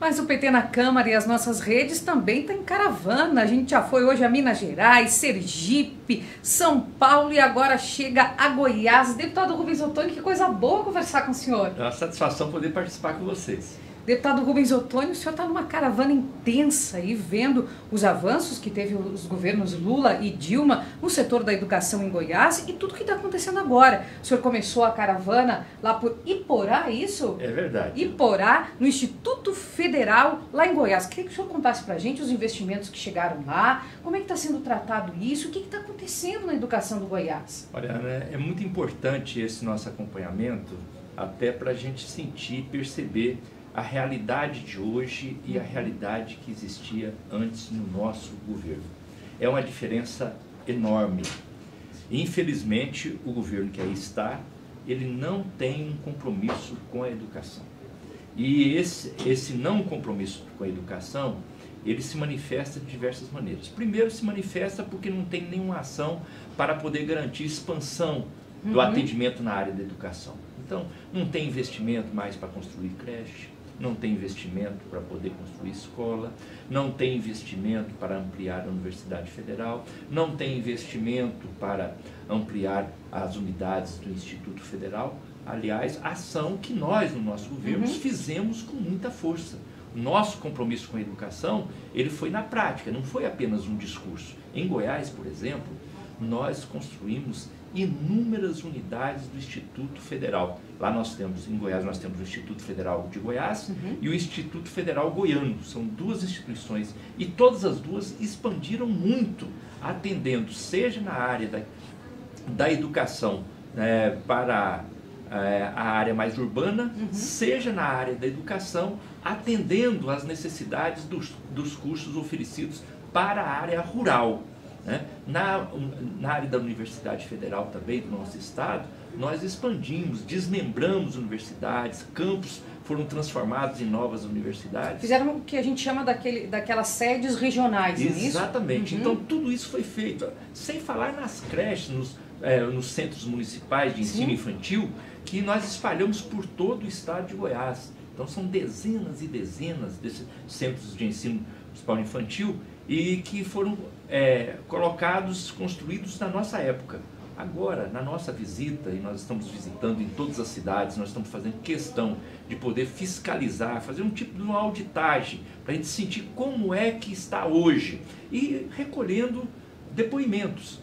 Mas o PT na Câmara e as nossas redes também está em caravana. A gente já foi hoje a Minas Gerais, Sergipe, São Paulo e agora chega a Goiás. Deputado Rubens Ottoni, que coisa boa conversar com o senhor. É uma satisfação poder participar com vocês. Deputado Rubens Ottoni, o senhor está numa caravana intensa aí, vendo os avanços que teve os governos Lula e Dilma no setor da educação em Goiás e tudo que está acontecendo agora. O senhor começou a caravana lá por Iporá, é isso? É verdade. Iporá, no Instituto Federal, lá em Goiás. Queria que o senhor contasse para a gente os investimentos que chegaram lá, como é que está sendo tratado isso, o que está acontecendo na educação do Goiás? Olha, Ana, é muito importante esse nosso acompanhamento, até para a gente sentir, perceber a realidade de hoje e a realidade que existia antes no nosso governo. É uma diferença enorme. Infelizmente, o governo que aí está, ele não tem um compromisso com a educação. E esse não compromisso com a educação, ele se manifesta de diversas maneiras. Primeiro, se manifesta porque não tem nenhuma ação para poder garantir expansão do atendimento na área da educação. Então, não tem investimento mais para construir creche, não tem investimento para poder construir escola, não tem investimento para ampliar a Universidade Federal, não tem investimento para ampliar as unidades do Instituto Federal. Aliás, ação que nós, no nosso governo, fizemos com muita força. O nosso compromisso com a educação, ele foi na prática, não foi apenas um discurso. Em Goiás, por exemplo, nós construímos inúmeras unidades do Instituto Federal. Lá nós temos, em Goiás, nós temos o Instituto Federal de Goiás e o Instituto Federal Goiano. São duas instituições e todas as duas expandiram muito, atendendo, seja na área da educação para a área mais urbana, seja na área da educação, atendendo às necessidades dos cursos oferecidos para a área rural. Na área da Universidade Federal também, do nosso estado, nós expandimos, desmembramos universidades, campos foram transformados em novas universidades. Fizeram o que a gente chama daquelas sedes regionais, não é isso? Exatamente. Então tudo isso foi feito, sem falar nas creches, nos centros municipais de ensino infantil, que nós espalhamos por todo o estado de Goiás. Então são dezenas e dezenas desses centros de ensino municipal infantil e que foram construídos na nossa época. Agora, na nossa visita, e nós estamos visitando em todas as cidades, nós estamos fazendo questão de poder fiscalizar, fazer um tipo de uma auditagem, para a gente sentir como é que está hoje, e recolhendo depoimentos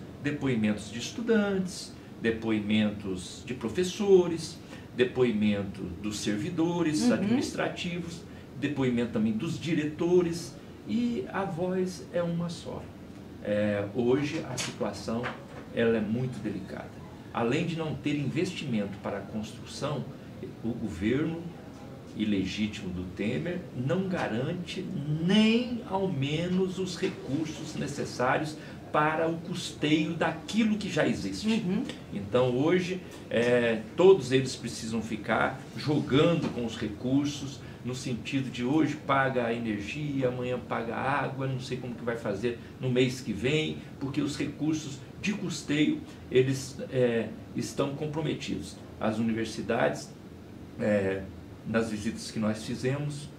de estudantes, depoimentos de professores, depoimento dos servidores administrativos, depoimento também dos diretores, e a voz é uma só. Hoje a situação ela é muito delicada. Além de não ter investimento para a construção, o governo ilegítimo do Temer não garante nem ao menos os recursos necessários para o custeio daquilo que já existe. Então hoje todos eles precisam ficar jogando com os recursos, no sentido de hoje paga a energia, amanhã paga a água, não sei como que vai fazer no mês que vem, porque os recursos de custeio eles estão comprometidos. As universidades, nas visitas que nós fizemos,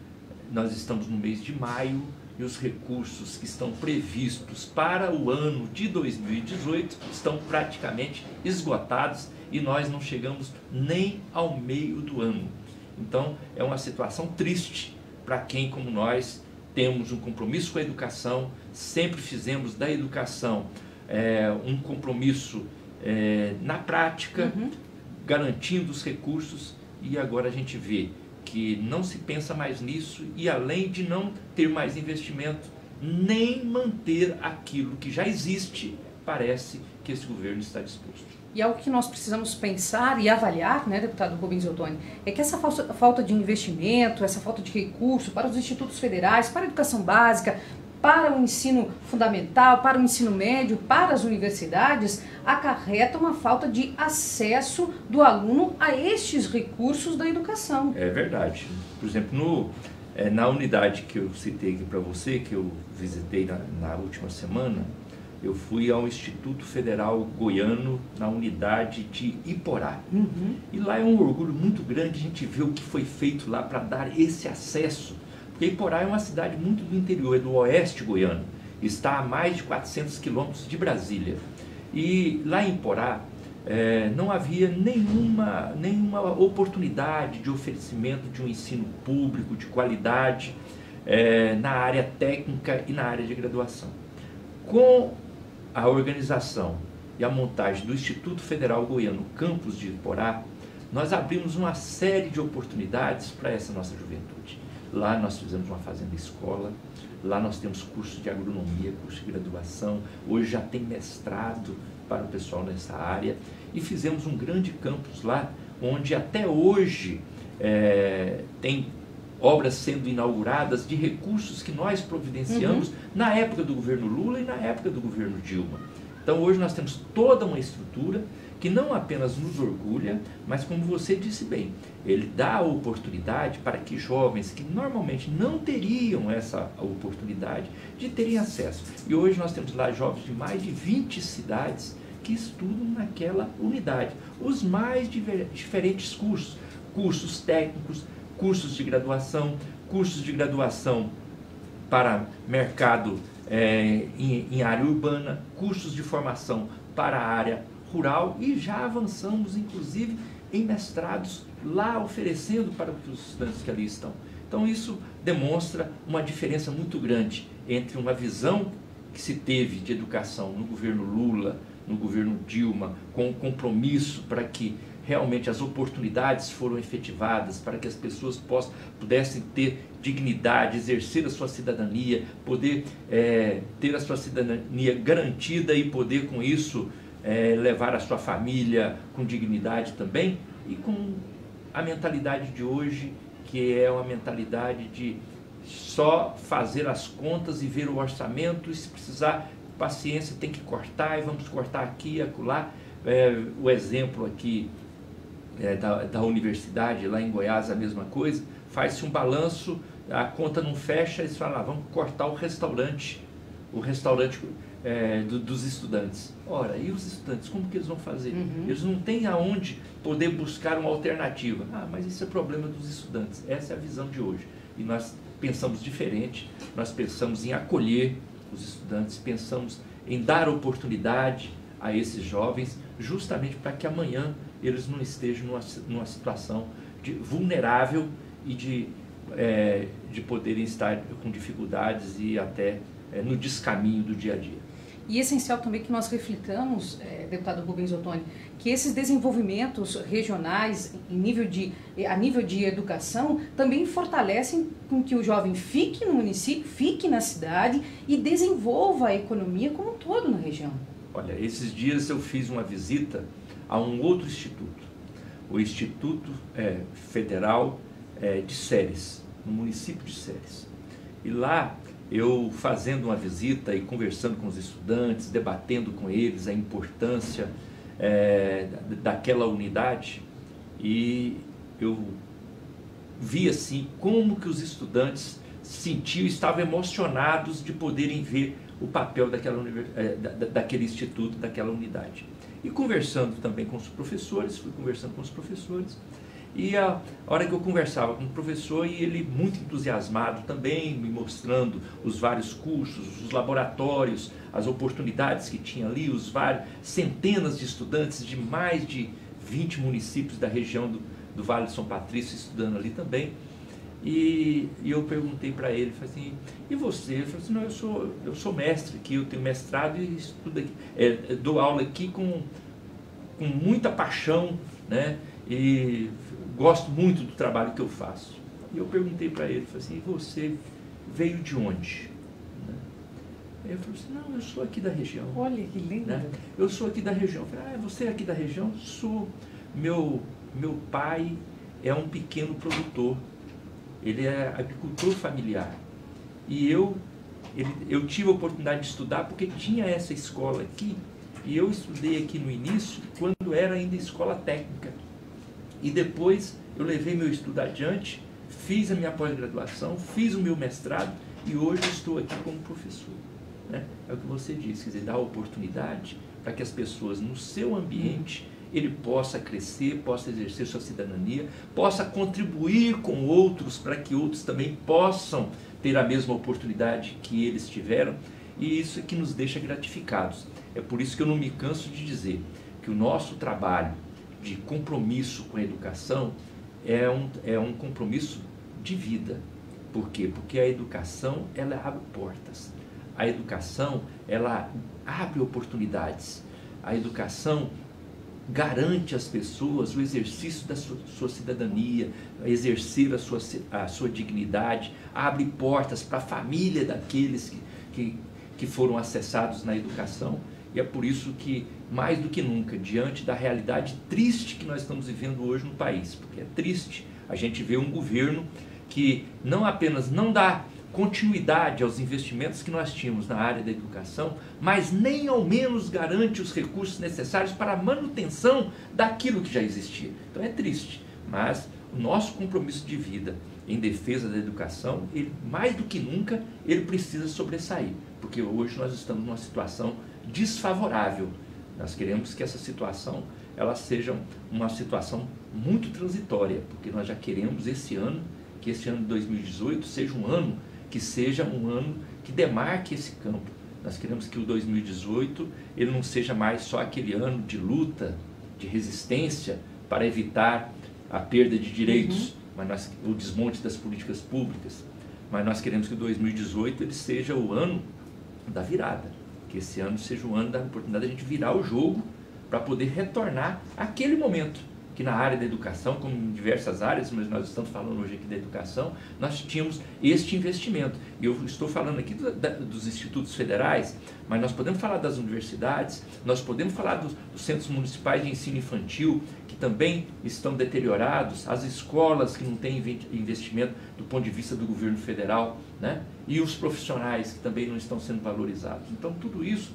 nós estamos no mês de maio, e os recursos que estão previstos para o ano de 2018 estão praticamente esgotados e nós não chegamos nem ao meio do ano. Então é uma situação triste para quem, como nós, temos um compromisso com a educação, sempre fizemos da educação um compromisso na prática, garantindo os recursos, e agora a gente vê que não se pensa mais nisso e, além de não ter mais investimento, nem manter aquilo que já existe, parece que esse governo está disposto. E algo que nós precisamos pensar e avaliar, né, deputado Rubens Ottoni, é que essa falta de investimento, essa falta de recurso para os institutos federais, para a educação básica, para o ensino fundamental, para o ensino médio, para as universidades, acarreta uma falta de acesso do aluno a estes recursos da educação. É verdade. Por exemplo, na unidade que eu citei aqui para você, que eu visitei na última semana, eu fui ao Instituto Federal Goiano, na unidade de Iporá. E lá é um orgulho muito grande a gente ver o que foi feito lá para dar esse acesso. E Iporá é uma cidade muito do interior, é do oeste goiano, está a mais de 400 quilômetros de Brasília. E lá em Iporá não havia nenhuma oportunidade de oferecimento de um ensino público de qualidade na área técnica e na área de graduação. Com a organização e a montagem do Instituto Federal Goiano Campus de Iporá, nós abrimos uma série de oportunidades para essa nossa juventude. Lá nós fizemos uma fazenda escola, lá nós temos cursos de agronomia, curso de graduação, hoje já tem mestrado para o pessoal nessa área, e fizemos um grande campus lá, onde até hoje tem obras sendo inauguradas de recursos que nós providenciamos na época do governo Lula e na época do governo Dilma. Então hoje nós temos toda uma estrutura que não apenas nos orgulha, mas como você disse bem, ele dá a oportunidade para que jovens que normalmente não teriam essa oportunidade de terem acesso. E hoje nós temos lá jovens de mais de 20 cidades que estudam naquela unidade. Os mais diferentes cursos, cursos técnicos, cursos de graduação para mercado em área urbana, cursos de formação para a área rural, e já avançamos inclusive em mestrados lá oferecendo para os estudantes que ali estão. Então isso demonstra uma diferença muito grande entre uma visão que se teve de educação no governo Lula, no governo Dilma, com o compromisso para que realmente as oportunidades foram efetivadas, para que as pessoas pudessem ter dignidade, exercer a sua cidadania, poder ter a sua cidadania garantida e poder com isso levar a sua família com dignidade também, e com a mentalidade de hoje, que é uma mentalidade de só fazer as contas e ver o orçamento, e se precisar, paciência, tem que cortar, e vamos cortar aqui e acolá. O exemplo aqui da universidade, lá em Goiás, a mesma coisa, faz-se um balanço, a conta não fecha, eles falam, vamos cortar o restaurante dos estudantes. Ora, e os estudantes, como que eles vão fazer? Eles não têm aonde poder buscar uma alternativa. Mas isso é problema dos estudantes. Essa é a visão de hoje. E nós pensamos diferente, nós pensamos em acolher os estudantes, pensamos em dar oportunidade a esses jovens, justamente para que amanhã eles não estejam numa situação vulnerável e de poderem estar com dificuldades e até no descaminho do dia a dia. E é essencial também que nós reflitamos, deputado Rubens Ottoni, que esses desenvolvimentos regionais a nível de educação também fortalecem com que o jovem fique no município, fique na cidade e desenvolva a economia como um todo na região. Olha, esses dias eu fiz uma visita a um outro instituto, o Instituto Federal de Ceres, no município de Ceres. E lá, eu fazendo uma visita e conversando com os estudantes, debatendo com eles a importância daquela unidade, e eu vi assim como que os estudantes sentiam, estavam emocionados de poderem ver o papel daquele instituto, daquela unidade. E conversando também com os professores, fui conversando com os professores, e a hora que eu conversava com o professor, e ele muito entusiasmado também, me mostrando os vários cursos, os laboratórios, as oportunidades que tinha ali, centenas de estudantes de mais de 20 municípios da região do Vale de São Patrício estudando ali também. E eu perguntei para ele, falei assim, e você? Ele falou assim, não, eu sou mestre aqui, eu tenho mestrado e estudo aqui, dou aula aqui com muita paixão, né? E gosto muito do trabalho que eu faço. E eu perguntei para ele, falei assim, e você veio de onde? Ele falou assim, não, eu sou aqui da região. Olha que lindo. Né? Eu sou aqui da região. Eu falei, você é aqui da região? Sou. Meu pai é um pequeno produtor. Ele é agricultor familiar. E eu tive a oportunidade de estudar porque tinha essa escola aqui. E eu estudei aqui no início, quando era ainda escola técnica. E depois eu levei meu estudo adiante, fiz a minha pós-graduação, fiz o meu mestrado e hoje estou aqui como professor. Né? É o que você disse, quer dizer, dar oportunidade para que as pessoas no seu ambiente ele possa crescer, possa exercer sua cidadania, possa contribuir com outros para que outros também possam ter a mesma oportunidade que eles tiveram, e isso é que nos deixa gratificados. É por isso que eu não me canso de dizer que o nosso trabalho de compromisso com a educação é um compromisso de vida. Por quê? Porque a educação, ela abre portas. A educação, ela abre oportunidades. A educação garante às pessoas o exercício da sua cidadania, exercer a sua dignidade, abre portas para a família daqueles que foram acessados na educação. E é por isso que, mais do que nunca, diante da realidade triste que nós estamos vivendo hoje no país, porque é triste a gente ver um governo que não apenas não dá continuidade aos investimentos que nós tínhamos na área da educação, mas nem ao menos garante os recursos necessários para a manutenção daquilo que já existia. Então é triste, mas o nosso compromisso de vida em defesa da educação, ele, mais do que nunca, ele precisa sobressair, porque hoje nós estamos numa situação desfavorável. Nós queremos que essa situação ela seja uma situação muito transitória, porque nós já queremos que esse ano de 2018 seja um ano que demarque esse campo. Nós queremos que o 2018 ele não seja mais só aquele ano de luta, de resistência para evitar a perda de direitos, mas o desmonte das políticas públicas. Mas nós queremos que o 2018 ele seja o ano da virada, que esse ano seja o ano da oportunidade de a gente virar o jogo para poder retornar àquele momento que na área da educação, como em diversas áreas, mas nós estamos falando hoje aqui da educação, nós tínhamos este investimento. E eu estou falando aqui dos institutos federais, mas nós podemos falar das universidades, nós podemos falar dos centros municipais de ensino infantil, que também estão deteriorados, as escolas que não têm investimento do ponto de vista do governo federal, né? E os profissionais que também não estão sendo valorizados. Então tudo isso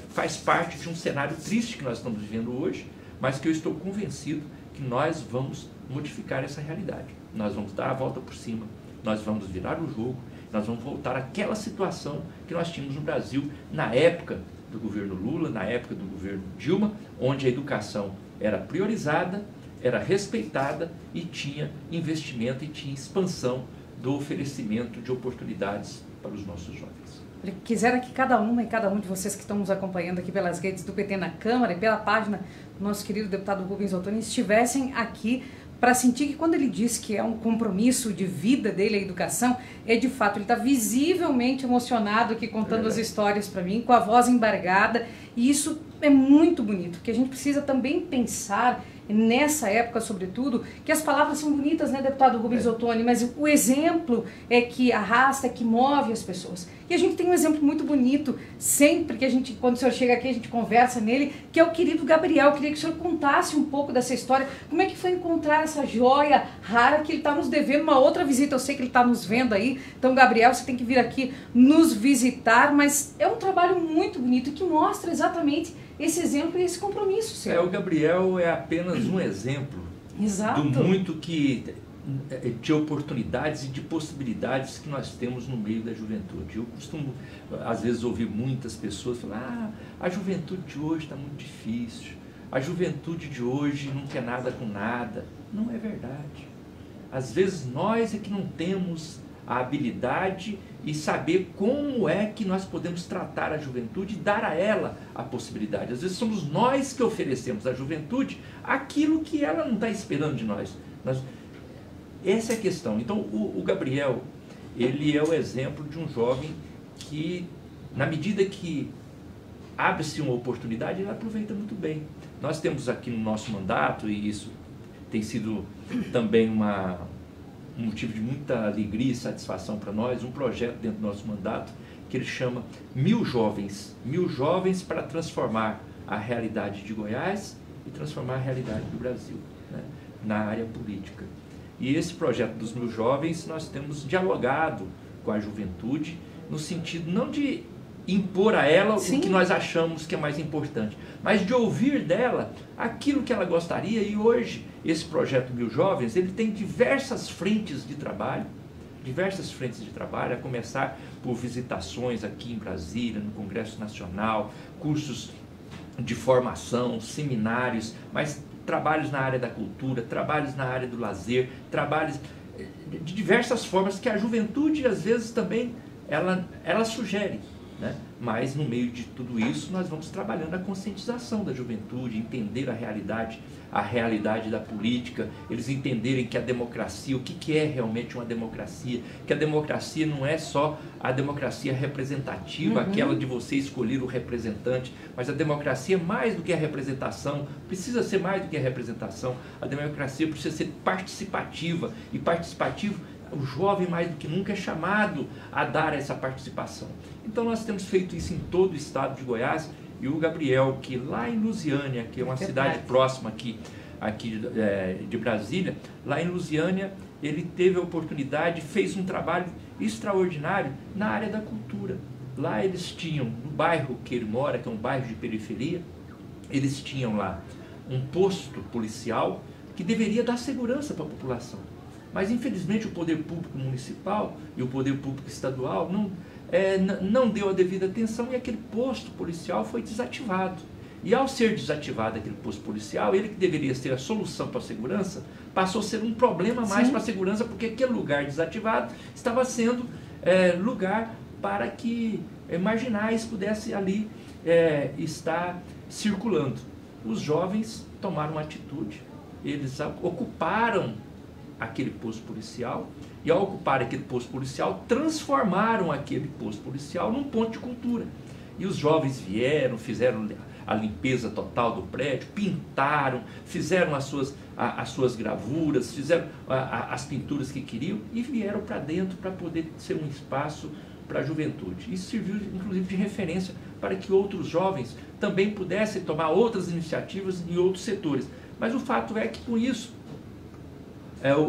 faz parte de um cenário triste que nós estamos vivendo hoje, mas que eu estou convencido que nós vamos modificar essa realidade. Nós vamos dar a volta por cima, nós vamos virar o jogo, nós vamos voltar àquela situação que nós tínhamos no Brasil na época do governo Lula, na época do governo Dilma, onde a educação era priorizada, era respeitada e tinha investimento e tinha expansão do oferecimento de oportunidades para os nossos jovens. Quisera que cada uma e cada um de vocês que estão nos acompanhando aqui pelas redes do PT na Câmara e pela página do nosso querido deputado Rubens Ottoni estivessem aqui para sentir que quando ele diz que é um compromisso de vida dele a educação, de fato, ele está visivelmente emocionado aqui contando as histórias para mim, com a voz embargada, e isso é muito bonito, porque a gente precisa também pensar nessa época, sobretudo, que as palavras são bonitas, né, deputado Rubens Ottoni, mas o exemplo é que arrasta, é que move as pessoas. E a gente tem um exemplo muito bonito, sempre que quando o senhor chega aqui, a gente conversa nele, que é o querido Gabriel. Eu queria que o senhor contasse um pouco dessa história, como é que foi encontrar essa joia rara que ele está nos devendo uma outra visita. Eu sei que ele está nos vendo aí, então, Gabriel, você tem que vir aqui nos visitar, mas é um trabalho muito bonito que mostra exatamente esse exemplo e esse compromisso, senhor. O Gabriel é apenas um exemplo do muito de oportunidades e de possibilidades que nós temos no meio da juventude. Eu costumo, às vezes, ouvir muitas pessoas falar: a juventude de hoje está muito difícil, a juventude de hoje não quer nada com nada. Não é verdade. Às vezes nós é que não temos a habilidade e saber como é que nós podemos tratar a juventude e dar a ela a possibilidade. Às vezes somos nós que oferecemos à juventude aquilo que ela não está esperando de nós. Essa é a questão. Então o Gabriel, ele é o exemplo de um jovem que, na medida que abre-se uma oportunidade, ele aproveita muito bem. Nós temos aqui no nosso mandato, e isso tem sido também um motivo de muita alegria e satisfação para nós, um projeto dentro do nosso mandato que ele chama 1000 Jovens. 1000 Jovens para transformar a realidade de Goiás e transformar a realidade do Brasil, né, na área política. E esse projeto dos 1000 Jovens nós temos dialogado com a juventude no sentido não de impor a ela o que nós achamos que é mais importante, mas de ouvir dela aquilo que ela gostaria. E hoje esse projeto 1000 Jovens, ele tem diversas frentes de trabalho, a começar por visitações aqui em Brasília, no Congresso Nacional, cursos de formação, seminários, mas trabalhos na área da cultura, trabalhos na área do lazer, trabalhos de diversas formas que a juventude às vezes também ela sugere, né? Mas no meio de tudo isso nós vamos trabalhando a conscientização da juventude, entender a realidade da política, eles entenderem que a democracia, o que é realmente uma democracia, que a democracia não é só a democracia representativa, aquela de você escolher o representante, mas a democracia é mais do que a representação, precisa ser mais do que a representação, a democracia precisa ser participativa, e participativo, o jovem mais do que nunca é chamado a dar essa participação. Então nós temos feito isso em todo o estado de Goiás, e o Gabriel, que lá em Lusiânia, que é uma cidade próxima aqui de Brasília, lá em Lusiânia ele teve a oportunidade, fez um trabalho extraordinário na área da cultura. Lá eles tinham, no bairro que ele mora, que é um bairro de periferia, eles tinham lá um posto policial que deveria dar segurança para a população. Mas infelizmente o poder público municipal e o poder público estadual não deu a devida atenção, e aquele posto policial foi desativado. E ao ser desativado aquele posto policial, ele que deveria ser a solução para a segurança, passou a ser um problema mais para a segurança, porque aquele lugar desativado estava sendo lugar para que marginais pudessem ali estar circulando. Os jovens tomaram atitude, eles ocuparam aquele posto policial, e ao ocupar aquele posto policial, transformaram aquele posto policial num ponto de cultura. E os jovens vieram, fizeram a limpeza total do prédio, pintaram, fizeram as suas gravuras, fizeram as pinturas que queriam e vieram para dentro para poder ser um espaço para a juventude. Isso serviu inclusive de referência para que outros jovens também pudessem tomar outras iniciativas em outros setores. Mas o fato é que com isso,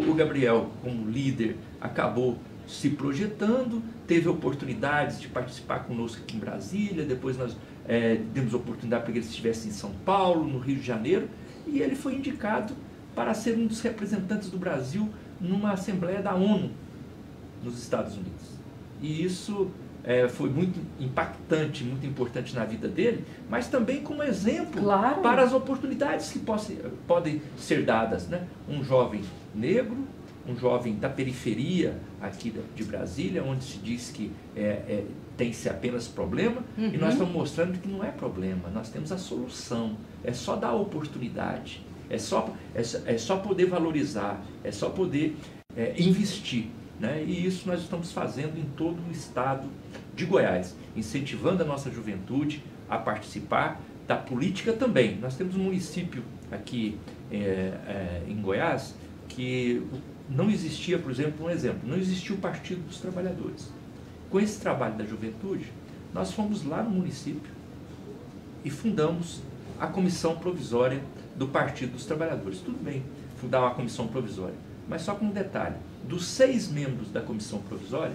o Gabriel, como líder, acabou se projetando, teve oportunidades de participar conosco aqui em Brasília, depois nós demos oportunidade para que ele estivesse em São Paulo, no Rio de Janeiro, e ele foi indicado para ser um dos representantes do Brasil numa Assembleia da ONU, nos Estados Unidos. E isso foi muito impactante, muito importante na vida dele, mas também como exemplo para as oportunidades que podem ser dadas, né? Um jovem negro, um jovem da periferia aqui de Brasília, onde se diz que tem-se apenas problema, e nós estamos mostrando que não é problema, nós temos a solução, é só dar oportunidade, é só poder valorizar, é só poder investir. Né? E isso nós estamos fazendo em todo o estado de Goiás, incentivando a nossa juventude a participar da política também. Nós temos um município aqui em Goiás que não existia, por exemplo, não existia o Partido dos Trabalhadores. Com esse trabalho da juventude, nós fomos lá no município e fundamos a comissão provisória do Partido dos Trabalhadores. Tudo bem, fundar uma comissão provisória, mas só com um detalhe: dos 6 membros da comissão provisória,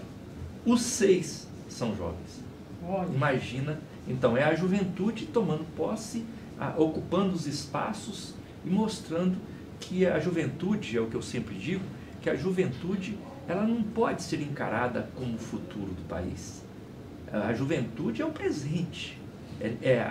os 6 são jovens. Olha. Imagina, então, é a juventude tomando posse, ocupando os espaços e mostrando que a juventude, é o que eu sempre digo, que a juventude ela não pode ser encarada como o futuro do país. A juventude é o presente.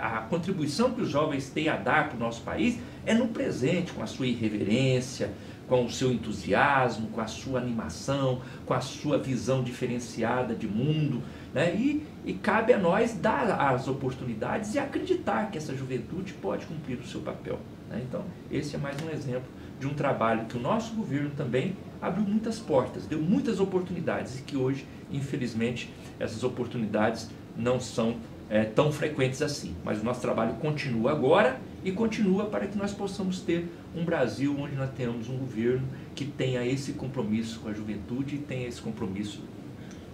A contribuição que os jovens têm a dar para o nosso país é no presente, com a sua irreverência, com o seu entusiasmo, com a sua animação, com a sua visão diferenciada de mundo, né? E cabe a nós dar as oportunidades e acreditar que essa juventude pode cumprir o seu papel, né? Então, esse é mais um exemplo de um trabalho que o nosso governo também abriu muitas portas, deu muitas oportunidades, e que hoje, infelizmente, essas oportunidades não são tão frequentes assim. Mas o nosso trabalho continua agora e continua para que nós possamos ter um Brasil onde nós tenhamos um governo que tenha esse compromisso com a juventude e tenha esse compromisso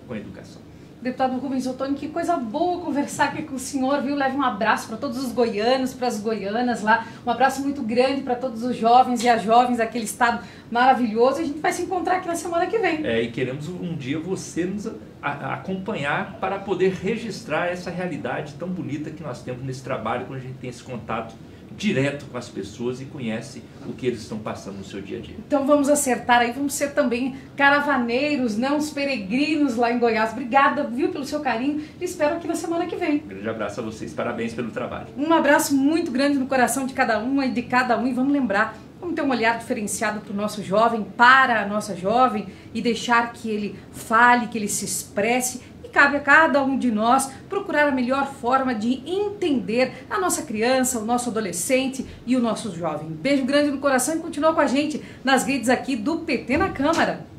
com a educação. Deputado Rubens Ottoni, que coisa boa conversar aqui com o senhor, viu? Leve um abraço para todos os goianos, para as goianas lá, um abraço muito grande para todos os jovens e as jovens daquele estado maravilhoso. A gente vai se encontrar aqui na semana que vem. E queremos um dia você nos acompanhar para poder registrar essa realidade tão bonita que nós temos nesse trabalho, quando a gente tem esse contato direto com as pessoas e conhece o que eles estão passando no seu dia a dia. Então vamos acertar aí, vamos ser também caravaneiros, não os peregrinos lá em Goiás. Obrigada, viu, pelo seu carinho. E espero aqui na semana que vem. Um grande abraço a vocês, parabéns pelo trabalho. Um abraço muito grande no coração de cada uma e de cada um. E vamos lembrar, vamos ter um olhar diferenciado para o nosso jovem, para a nossa jovem, e deixar que ele fale, que ele se expresse. E cabe a cada um de nós procurar a melhor forma de entender a nossa criança, o nosso adolescente e o nosso jovem. Beijo grande no coração e continua com a gente nas redes aqui do PT na Câmara.